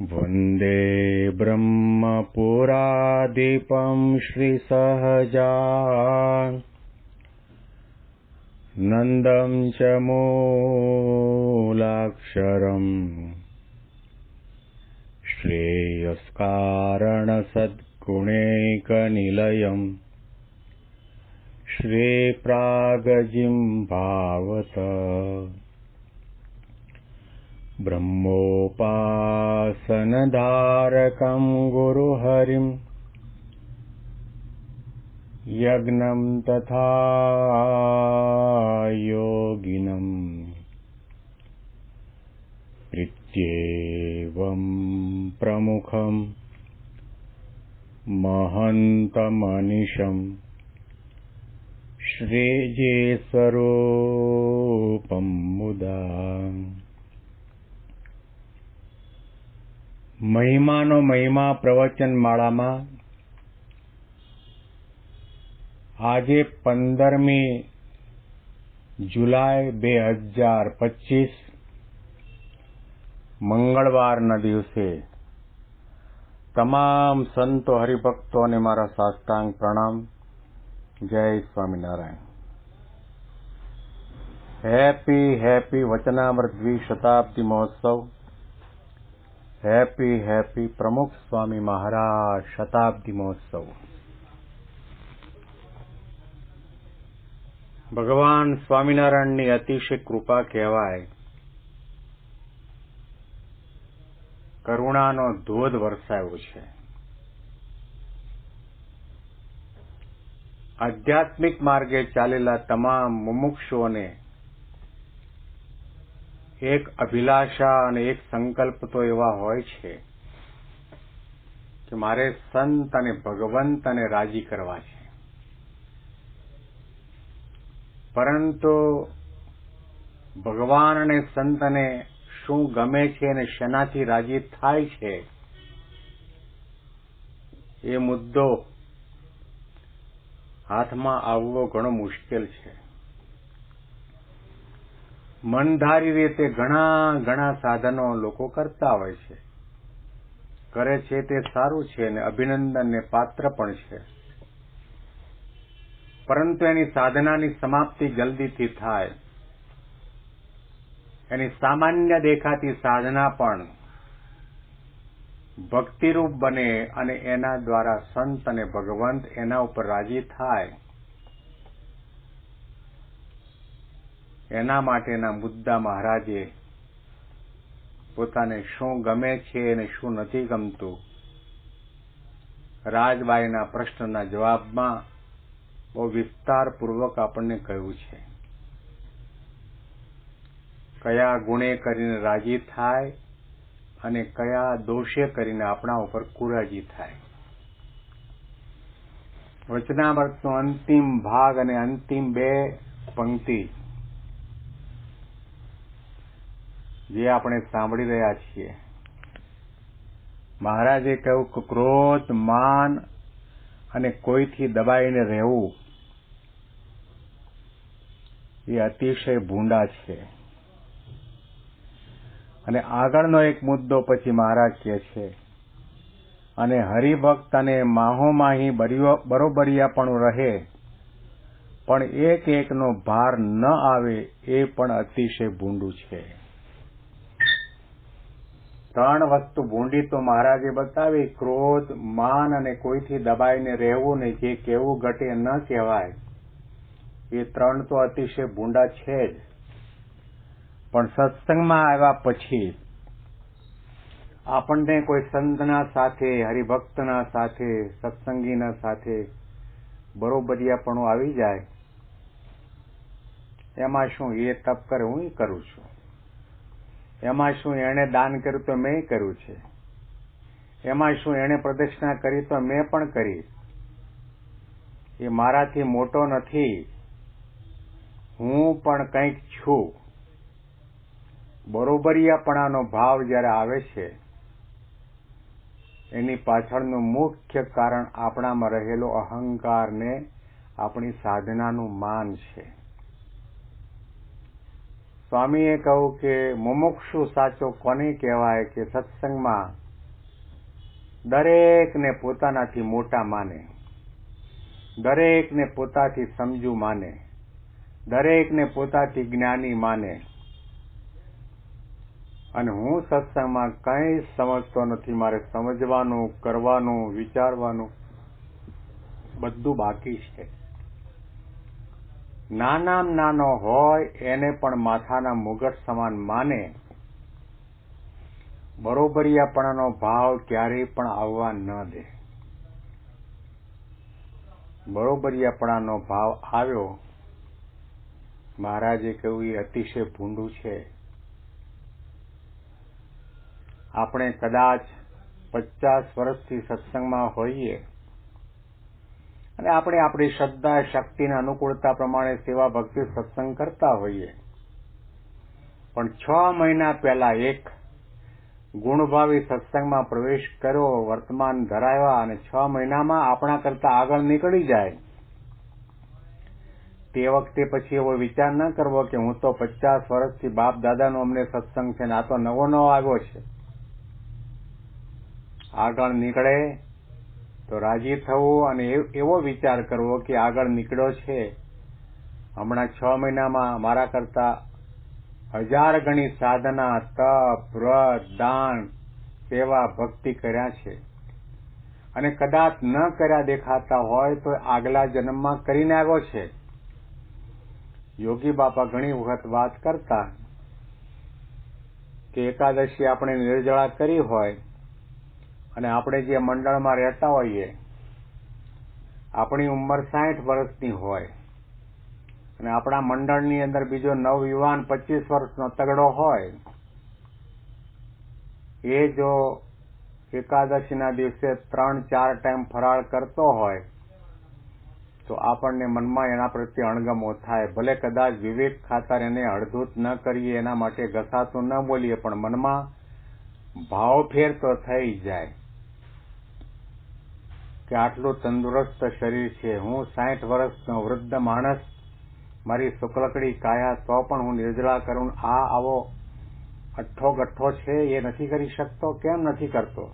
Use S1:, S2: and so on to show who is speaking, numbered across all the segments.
S1: वन्दे ब्रह्मपुराधिपं श्रीसहजानन्दं च मूलाक्षरम् श्रेयस्कारणसद्गुणैकनिलयम् श्रीप्रागजिह्वावत ब्रह्मोपासनधारकं गुरुहरिं यज्ञं तथा योगिनं प्रीत्येवं प्रमुखं महन्तमनिशं श्रीजेस्वरूपं मुदा મહિમાનો મહિમા પ્રવચન માળામાં આજે 15મી જુલાઈ 2025 મંગળવારના દિવસે તમામ સંતો હરિભક્તોને મારા સાષ્ટાંગ પ્રણામ. જય સ્વામિનારાયણ. હેપી વચનામૃત દ્વિશતાબ્દી મહોત્સવ. હેપી પ્રમુખ સ્વામી મહારાજ શતાબ્દી મહોત્સવ. ભગવાન સ્વામિનારાયણની અતિશય કૃપા કહેવાય. કરુણાનો ધોધ વરસાયો છે. આધ્યાત્મિક માર્ગે ચાલેલા તમામ મુમુક્ષુઓને એક અભિલાષા અને એક સંકલ્પ તો એવા હોય છે કે મારે સંત અને ભગવંતને રાજી કરવા છે. પરંતુ ભગવાન અને સંતને શું ગમે છે અને શેનાથી રાજી થાય છે એ મુદ્દો હાથમાં આવવો ઘણો મુશ્કેલ છે. મનધારી રીતે ઘણા સાધનો લોકો કરતા હોય છે. કરે છે તે સારું છે અને અભિનંદનને પાત્ર પણ છે. પરંતુ એની સાધનાની સમાપ્તિ જલ્દીથી થાય. એની સામાન્ય દેખાતી સાધના પણ ભક્તિરૂપ બને અને એના દ્વારા સંત અને ભગવંત એના ઉપર રાજી થાય. એના માટેના મુદ્દા મહારાજે પોતાને શું ગમે છે અને શું નથી ગમતું રાજબાઈના પ્રશ્નના જવાબમાં બહુ વિસ્તારપૂર્વક આપણને કહ્યું છે. કયા ગુણે કરીને રાજી થાય અને કયા દોષે કરીને આપણા ઉપર કુરાજી થાય. વચનામૃતનો અંતિમ ભાગ અને અંતિમ 2 પંક્તિ જે આપણે સાંભળી રહ્યા છીએ. મહારાજે કહ્યું કે ક્રોધ, માન અને કોઈથી દબાઈને રહેવું એ અતિશય ભૂંડા છે. અને આગળનો એક મુદ્દો પછી મહારાજ કહે છે અને હરિભક્ત અને માહોમાહી બરોબરિયાપણું રહે પણ એકનો ભાર ન આવે એ પણ અતિશય ભૂંડું છે. 3 વસ્તુ ભૂંડી તો મહારાજે બતાવી. ક્રોધ, માન અને કોઈથી દબાઈને રહેવું ને જે કેવું ઘટે ન કહેવાય એ 3 તો અતિશય ભૂંડા છે જ. પણ સત્સંગમાં આવ્યા પછી આપણને કોઈ સંતના સાથે, હરિભક્તના સાથે, સત્સંગીના સાથે બરોબરિયાપણું આવી જાય. એમાં શું એ તપ કરે હું કરું છું, એમાં શું એણે દાન કર્યું તો મેં કર્યું છે, એમાં શું એણે પ્રદક્ષિણા કરી તો મેં પણ કરી. એ મારાથી મોટો નથી, હું પણ કંઈક છું. બરોબરિયાપણાનો ભાવ જ્યારે આવે છે એની પાછળનું મુખ્ય કારણ આપણામાં રહેલો અહંકાર ને આપણી સાધનાનું માન છે. સ્વામીએ કહ્યું કે મુમુક્ષુ સાચો કોને કહેવાય કે સત્સંગમાં દરેકને પોતાનાથી મોટા માને, દરેકને પોતાથી સમજુ માને, દરેકને પોતાથી જ્ઞાની માને, અને હું સત્સંગમાં કંઈ સમજતો નથી, મારે સમજવાનું, કરવાનું, વિચારવાનું બધું બાકી છે. નાનામાં નાનો હોય એને પણ માથાના મુગટ સમાન માને, બરોબરિયાપણાનો ભાવ ક્યારેય પણ આવવા ન દે. બરોબરિયાપણાનો ભાવ આવ્યો, મહારાજે કહ્યું એ અતિશય ભૂંડું છે. આપણે કદાચ 50 વર્ષથી સત્સંગમાં હોઈએ અને આપણે આપણી શ્રદ્ધા શક્તિના અનુકૂળતા પ્રમાણે સેવા ભક્તિ સત્સંગ કરતા હોઈએ, પણ 6 મહિના પહેલા એક ગુણભાવી સત્સંગમાં પ્રવેશ કર્યો, વર્તમાન ધરાવ્યા અને 6 મહિનામાં આપણા કરતા આગળ નીકળી જાય, તે વખતે પછી એવો વિચાર ન કરવો કે હું તો 50 વર્ષથી બાપ દાદાનો અમને સત્સંગ છે ને આ તો નવો નવો આવ્યો છે. આગળ નીકળે તો રાજી થવું અને એવો વિચાર કરવો કે આગળ નીકળ્યો છે, હમણાં 6 મહિનામાં મારા કરતા 1000 ગણી સાધના, તપ, વ્રત, દાન, સેવા, ભક્તિ કર્યા છે, અને કદાચ ન કર્યા દેખાતા હોય તો આગલા જન્મમાં કરીને આવ્યો છે. યોગી બાપા ઘણી વખત વાત કરતા કે એકાદશી આપણે નિર્જળા કરી હોય અને આપણે જે મંડળમાં રહેતા હોઈએ, આપણી ઉંમર 60 વર્ષની હોય અને આપણા મંડળની અંદર બીજો નવયુવાન 25 વર્ષનો તગડો હોય, એ જો એકાદશીના દિવસે 3-4 ટાઈમ ફરાળ કરતો હોય તો આપણને મનમાં એના પ્રત્યે અણગમો થાય. ભલે કદાચ વિવેક ખાતર એને અડધૂત ન કરીએ, એના માટે ઘસાતું ન બોલીએ, પણ મનમાં ભાવફેર તો થઈ જાય કે આટલું તંદુરસ્ત શરીર છે, હું 60 વર્ષનો વૃદ્ધ માણસ, મારી શુક્લકડી કાયા, તો પણ હું નિર્જળા કરું, આ આવો અઠ્ઠો ગઠ્ઠો છે એ નથી કરી શકતો, કેમ નથી કરતો?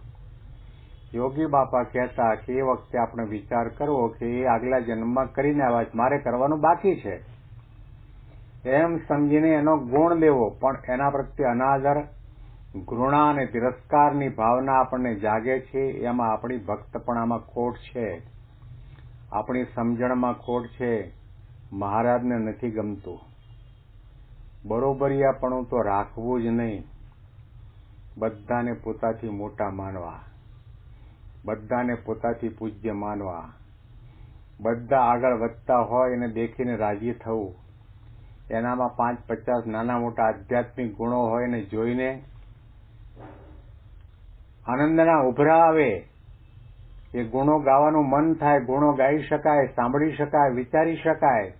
S1: યોગી બાપા કહેતા કે એ વખતે આપણે વિચાર કરવો કે એ આગલા જન્મમાં કરીને આવ્યા છે, મારે કરવાનું બાકી છે, એમ સમજીને એનો ગુણ લેવો. પણ એના પ્રત્યે અનાદર, ઘૃણા અને તિરસ્કારની ભાવના આપણને જાગે છે, એમાં આપણી ભક્તપણામાં ખોટ છે, આપણી સમજણમાં ખોટ છે. મહારાજને નથી ગમતું. બરોબરિયાપણું તો રાખવું જ નહીં, બધાને પોતાથી મોટા માનવા, બધાને પોતાથી પૂજ્ય માનવા, બધા આગળ વધતા હોય એને દેખીને રાજી થવું, એનામાં 5-50 નાના મોટા આધ્યાત્મિક ગુણો હોય એને જોઈને આનંદના ઉભરા આવે, એ ગુણો ગાવાનું મન થાય, ગુણો ગાઈ શકાય, સાંભળી શકાય, વિચારી શકાય.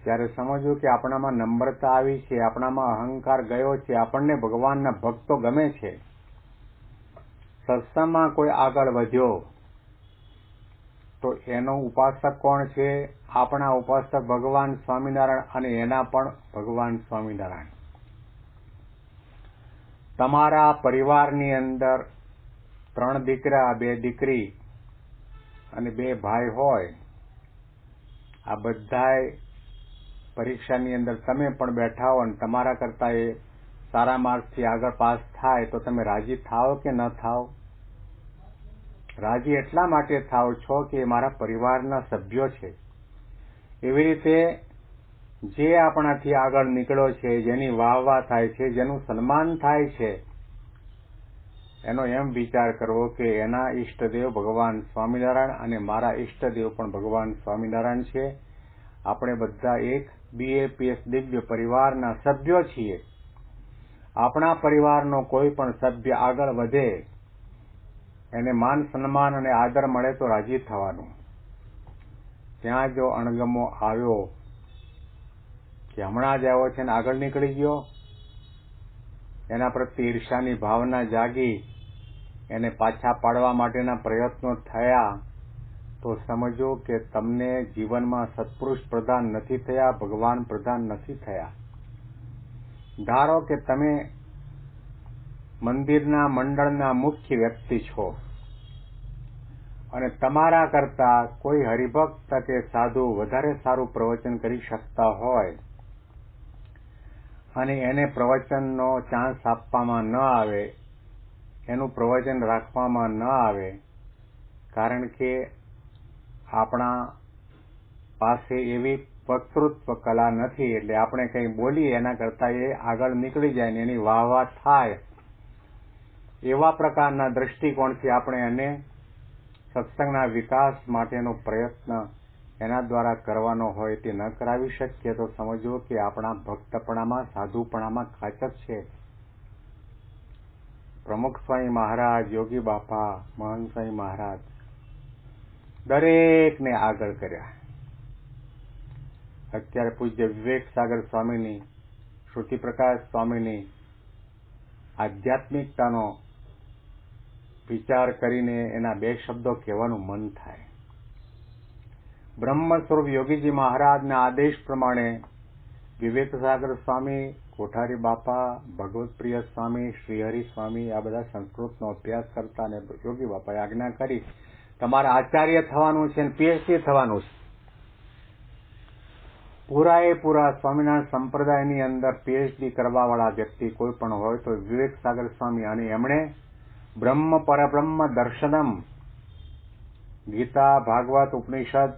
S1: ત્યારે સમજવું કે આપણામાં નમ્રતા આવી છે, આપણામાં અહંકાર ગયો છે, આપણને ભગવાનના ભક્તો ગમે છે. સત્સંગમાં કોઈ આગળ વધ્યો તો એનો ઉપાસક કોણ છે? આપણા ઉપાસક ભગવાન સ્વામિનારાયણ અને એના પણ ભગવાન સ્વામિનારાયણ. તમારા પરિવારની અંદર 3 દીકરા, 2 દીકરી અને 2 ભાઈ હોય, આ બધાય પરીક્ષાની અંદર તમે પણ બેઠા હો અને તમારા કરતા એ સારા માર્ક્સથી આગળ પાસ થાય તો તમે રાજી થાવ કે ન થાવ? રાજી એટલા માટે થાવ છો કે મારા પરિવારના સભ્યો છે. એવી રીતે જે આપણાથી આગળ નીકળ્યો છે, જેની વાહવા થાય છે, જેનું સન્માન થાય છે, એનો એમ વિચાર કરવો કે એના ઈષ્ટદેવ ભગવાન સ્વામિનારાયણ અને મારા ઈષ્ટદેવ પણ ભગવાન સ્વામિનારાયણ છે. આપણે બધા એક BAPS દિવ્ય પરિવારના સભ્યો છીએ. આપણા પરિવારનો કોઈ પણ સભ્ય આગળ વધે, એને માન સન્માન અને આદર મળે તો રાજી થવાનું. ત્યાં જો અણગમો આવ્યો કે હમણાં જ આવ્યો છે ને આગળ નીકળી ગયો, એના પ્રત્યે ઈર્ષાની ભાવના જાગી, એને પાછા પાડવા માટેના પ્રયત્નો થયા, તો સમજો કે તમને જીવનમાં સત્પુરુષ પ્રદાન નથી થયા, ભગવાન પ્રદાન નથી થયા. ધારો કે તમે મંદિરના મંડળના મુખ્ય વ્યક્તિ છો અને તમારા કરતા કોઈ હરિભક્ત કે સાધુ વધારે સારું પ્રવચન કરી શકતા હોય અને એને પ્રવચનનો ચાન્સ આપવામાં ન આવે, એનું પ્રવચન રાખવામાં ન આવે, કારણ કે આપણા પાસે એવી વક્તૃત્વ કલા નથી, એટલે આપણે કંઈ બોલીએ એના કરતાં એ આગળ નીકળી જાય ને એની વાહ થાય, એવા પ્રકારના દ્રષ્ટિકોણથી આપણે એને સત્સંગના વિકાસ માટેનો પ્રયત્ન એના દ્વારા કરવાનો હોય તે ન કરાવી શકીએ તો સમજવો કે આપણા ભક્તપણામાં, સાધુપણામાં ખાચક છે. પ્રમુખ સ્વામી મહારાજ, યોગી બાપા, મહંત સ્વામી મહારાજ દરેકને આગળ કર્યા. અત્યારે પૂજ્ય વિવેક સાગર સ્વામીની, શ્રુતિપ્રકાશ સ્વામીની આધ્યાત્મિકતાનો વિચાર કરીને એના બે શબ્દો કહેવાનું મન થાય. બ્રહ્મ સ્વરૂપ યોગીજી મહારાજના આદેશ પ્રમાણે વિવેક સાગર સ્વામી, કોઠારી બાપા, ભગવત પ્રિય સ્વામી, શ્રીહરિ સ્વામી આ બધા સંસ્કૃતનો અભ્યાસ કરતા અને યોગી બાપાએ આજ્ઞા કરી તમારે આચાર્ય થવાનું છે અને પીએચડી થવાનું છે. પૂરા સ્વામિનારાયણ સંપ્રદાયની અંદર પીએચડી કરવા વાળા વ્યક્તિ કોઈ પણ હોય તો વિવેક સાગર સ્વામી, અને એમણે બ્રહ્મ પરબ્રહ્મ દર્શનમ, ગીતા, ભાગવત, ઉપનિષદ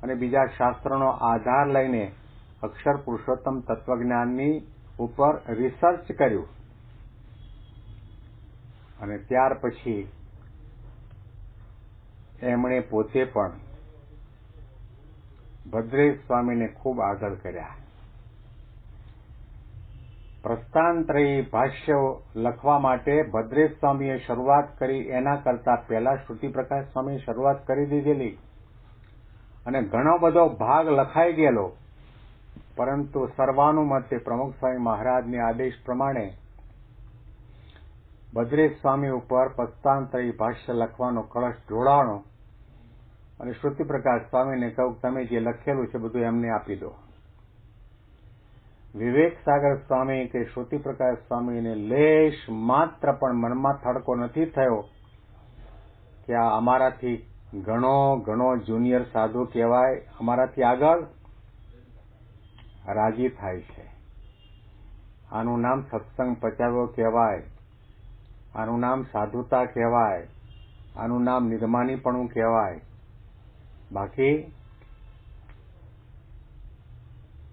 S1: અને બીજા શાસ્ત્રોનો આધાર લઈને અક્ષર પુરુષોત્તમ તત્વજ્ઞાનની ઉપર રિસર્ચ કર્યું અને ત્યાર પછી એમણે પોતે પણ ભદ્રેશ સ્વામીને ખૂબ આગળ કર્યા. પ્રસ્થાનત્રયી ભાષ્ય લખવા માટે ભદ્રેશ સ્વામીએ શરૂઆત કરી, એના કરતા પહેલા શ્રુતિપ્રકાશ સ્વામીએ શરૂઆત કરી દીધેલી અને ઘણો બધો ભાગ લખાઈ ગયેલો, પરંતુ સર્વાનુમતે પ્રમુખ સ્વામી મહારાજના આદેશ પ્રમાણે ભદ્રેશ સ્વામી ઉપર પ્રસ્થાનત્રયી ભાષ્ય લખવાનો કળશ ઢોળાણો અને શ્રુતિપ્રકાશ સ્વામીને કહ્યું તમે જે લખેલું છે બધું એમને આપી દો. વિવેક સાગર સ્વામી કે શ્રુતિપ્રકાશ સ્વામીને લેશ માત્ર પણ મનમાં થડકો નથી થયો કે આ અમારાથી ઘણો જુનિયર સાધુ કહેવાય, અમારાથી આગળ રાજી થાય છે. આનું નામ સત્સંગ પચાવ્યો કહેવાય, આનું નામ સાધુતા કહેવાય, આનું નામ નિર્માનીપણું કહેવાય. બાકી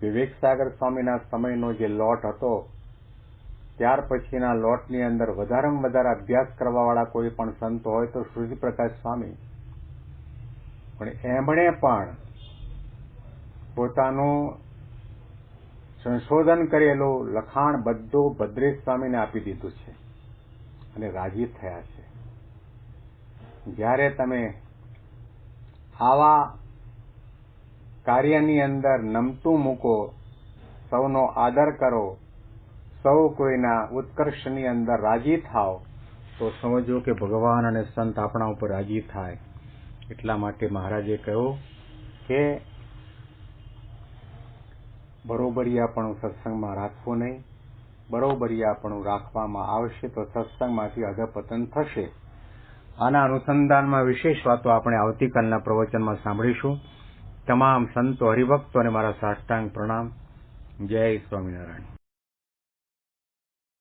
S1: વિવેક સાગર સ્વામીના સમયનો જે લોટ હતો ત્યાર પછીના લોટની અંદર વધારેમાં વધારે અભ્યાસ કરવાવાળા કોઈ પણ સંત હોય તો શ્રુતિપ્રકાશ સ્વામી, પણ એમણે પણ પોતાનું સંશોધન કરેલું લખાણ બધું ભદ્રેશ સ્વામીને આપી દીધું છે અને રાજી થયા છે. જ્યારે તમે આવા કાર્યની અંદર નમતું મૂકો, સૌનો આદર કરો, સૌ કોઈના ઉત્કર્ષની અંદર રાજી થાવ તો સમજો કે ભગવાન અને સંત આપણા ઉપર રાજી થાય. એટલા માટે મહારાજે કહ્યું કે બરોબરિયાપણું સત્સંગમાં રાખવું નહીં, બરોબરિયાપણું રાખવામાં આવશે તો સત્સંગમાંથી અધપતન થશે. આના અનુસંધાનમાં વિશેષ વાતો આપણે આવતીકાલના પ્રવચનમાં સાંભળીશું. તમામ સંતો હરિભક્તોને મારા સાષ્ટાંગ પ્રણામ. જય સ્વામિનારાયણ.